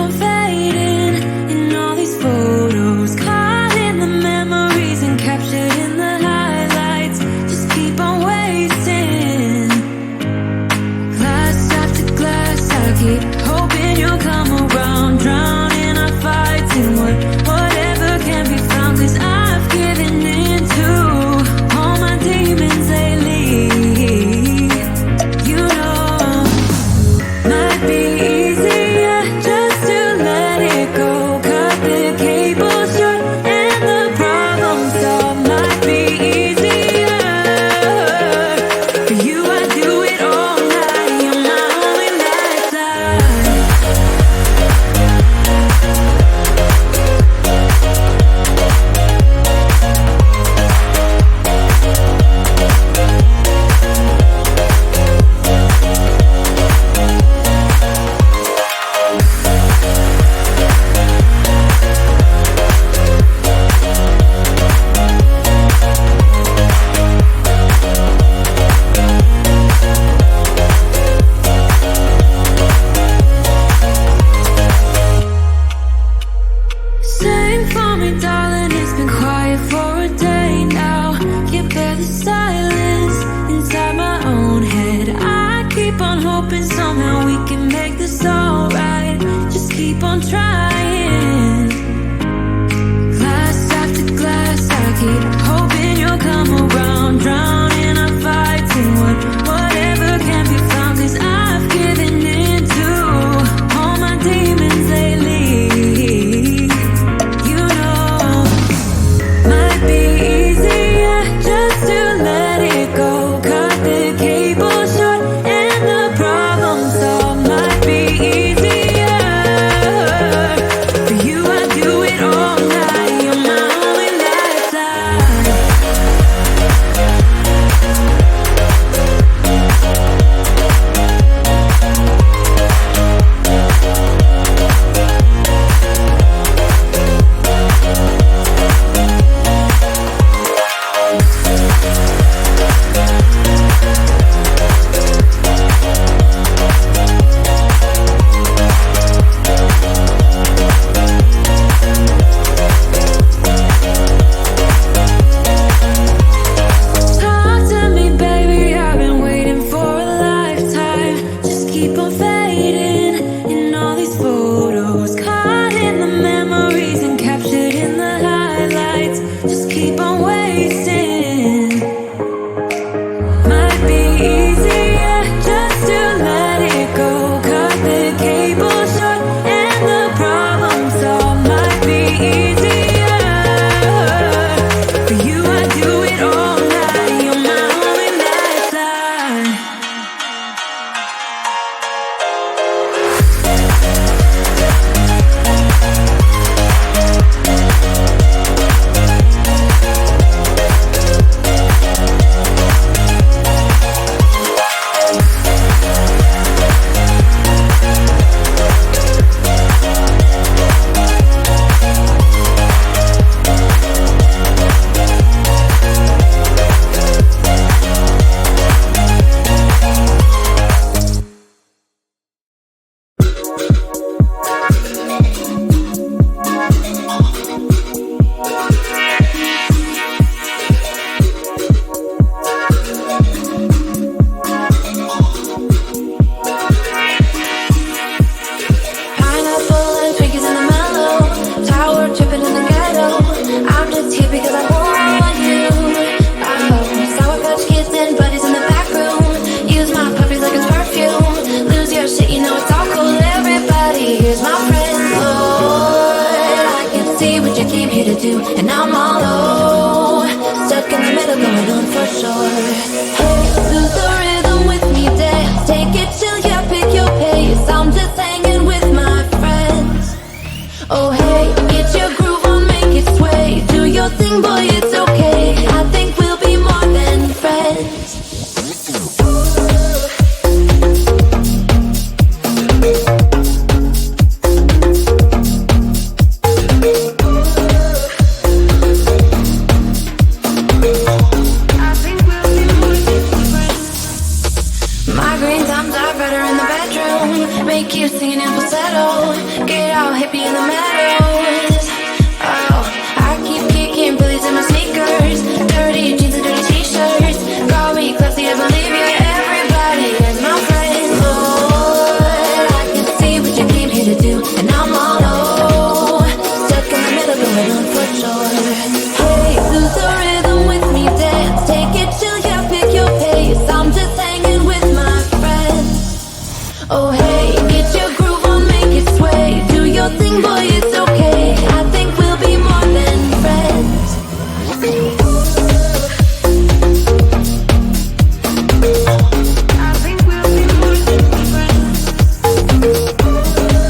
on fading in all these photos, caught in the memories and captured in the highlights. Just keep on wasting. Glass after glass, I keep hoping you'll come around. Drowning our fights in whatever can be found. 'Cause I've given in to all my demons lately. You know, might be easier just to let it go. Cut the cable short and the problem solved. Might be easier for you. I do it all night. You're my only lifeline. Sing for me, darling, it's been quiet for a day now. Can't bear the silence inside my own head. I keep on hoping somehow we can make this alright. Just keep on trying. Glass after glass, I keep hoping you'll come around. Drowning our fights in whatever can be found. 'Cause I've given in to all my demons lately. You know, might be easier just to let it go. Cut the cable short and the problem solved. Might be easier for you. I do it all night. You're my only lifeline. Talk to me, baby, I've been waiting for a lifetime. Just keep on fading in all these photos, caught in the memories and captured in the highlights. Just keep on wasting. Might be easier just to let it go. Cut the cable short and the problem solved. Might be easier for you. I do it all night. You're my only lifeline. Pineapple and Twinkies in the mellow, tower tripping in the ghetto. I'm just here because I want you. Sour Patch Kids and buddies in the back room. Use my puppies like it's perfume. Lose your shit, you know it's all cool. Everybody, here's my friend. Lord, I can see what you came here to do, and I'm all low, stuck in the middle, going on for sure. Hey, lose the rhythm with me, dance, take it chill, yeah, pick your pace. I'm just hanging with my friends. Oh hey, get your groove on, make it sway. Do your thing, boy, it's okay. I think we'll be more than friends. I think we'll be more than friends. singing in falsetto. Get out, hippie in the meadows. Oh, I keep kicking Billy's in my sneakers. Dirty jeans and dirty t-shirts. Call me classy, I believe you. Everybody is my friend. Lord, I can see what you came here to do, and I'm all low, stuck in the middle, going on for sure. Hey, lose the rhythm with me, dance. Take it chill, yeah, pick your pace. I'm just hanging with my friends. Oh hey, get your groove on, make it sway. Do your thing, boy, it's okay. I think we'll be more than friends. I think we'll be more than friends. We'll be more than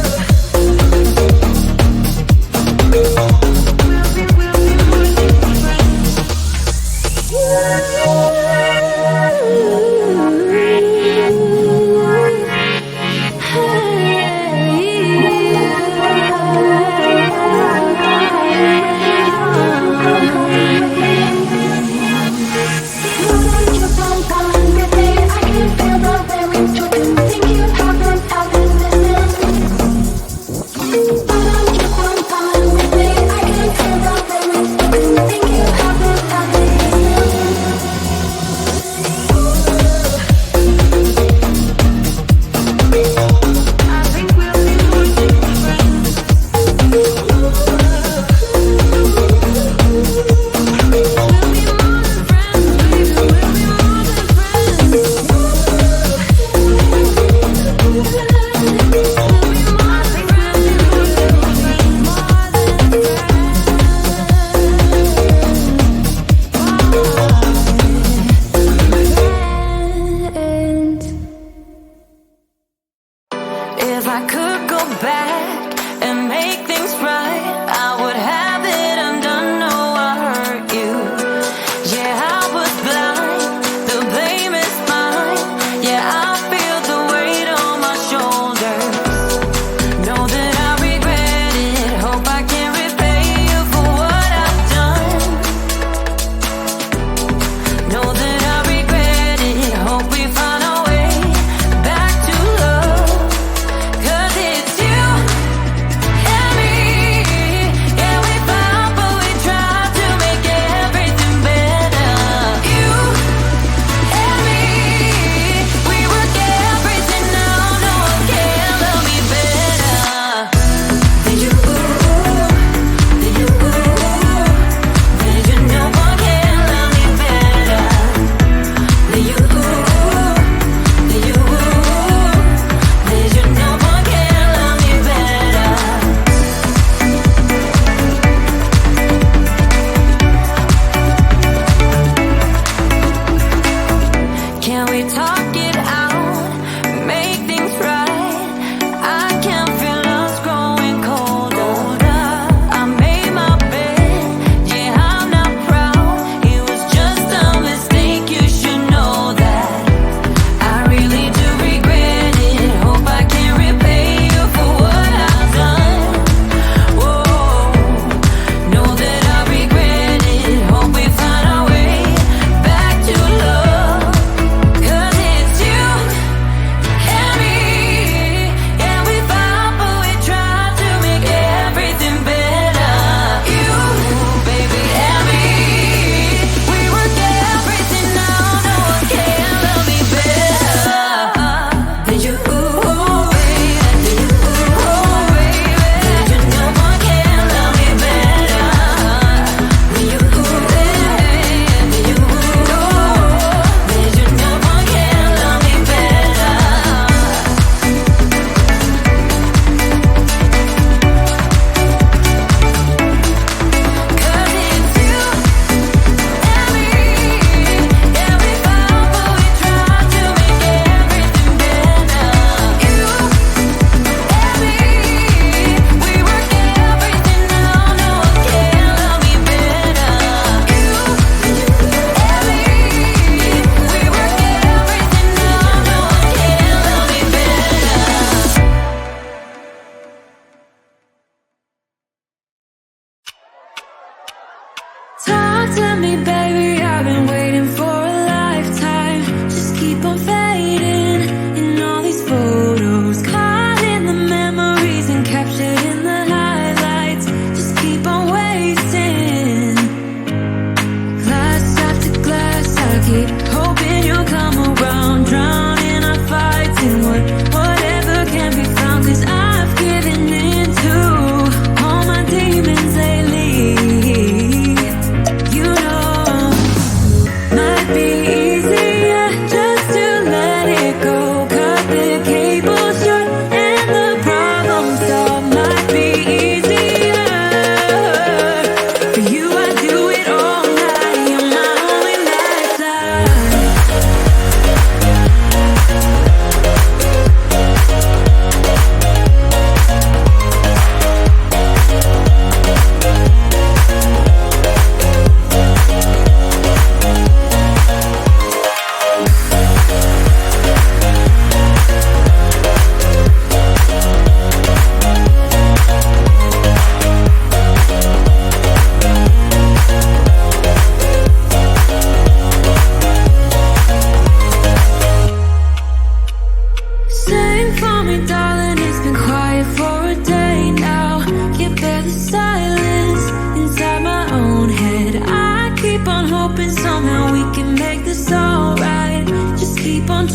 If I could go back and make things right, I would have it undone. No, I hurt you. Yeah, I was blind. The blame is mine. Yeah, I feel the weight on my shoulders. Know that I regret it. Hope I can repay you for what I've done. Know that I regret it. Hope we find a way back to love. 'Cause it's you and me.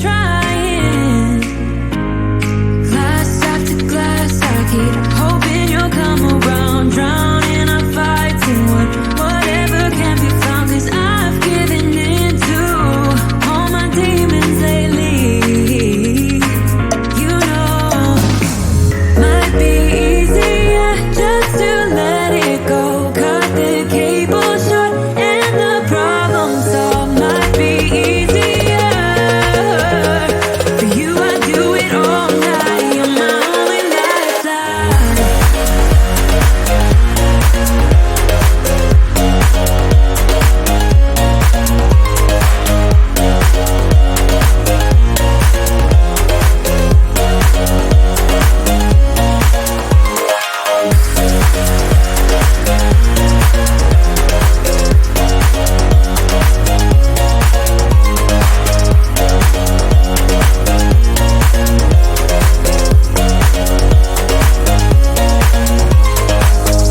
trying. Glass after glass, I keep hoping you'll come around. Drowning our fights in whatever can be found. 'Cause I've given in to all my demons lately. You know, might be easier just to let it go. Cut the cable short and the problem solved. Might be easier for you. I do it all night. You're my only lifeline.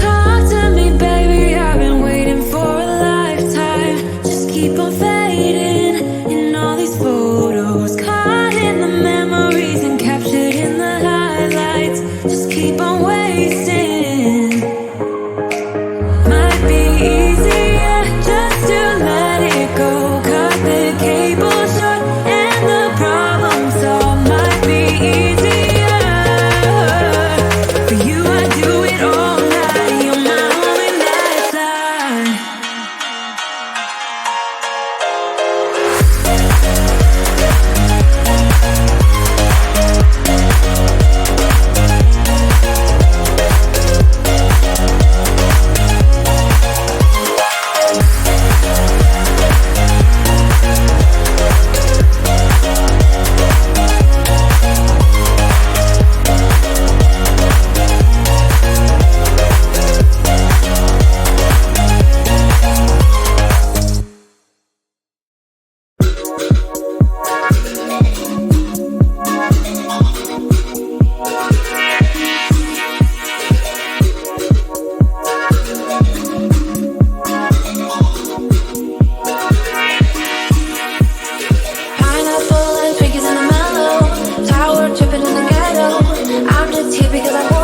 Talk to me, baby. I've been waiting for a lifetime. Just keep on fading in all these photos, caught in the memories and captured in the highlights. Just keep on wasting. Might be easier just to let it go. Cut the cable short and the problem solved. Might be easier for you. I do it all night. You're my only lifeline. Pineapple and Twinkies in the mellow, tower tripping in the ghetto. I'm just here because I want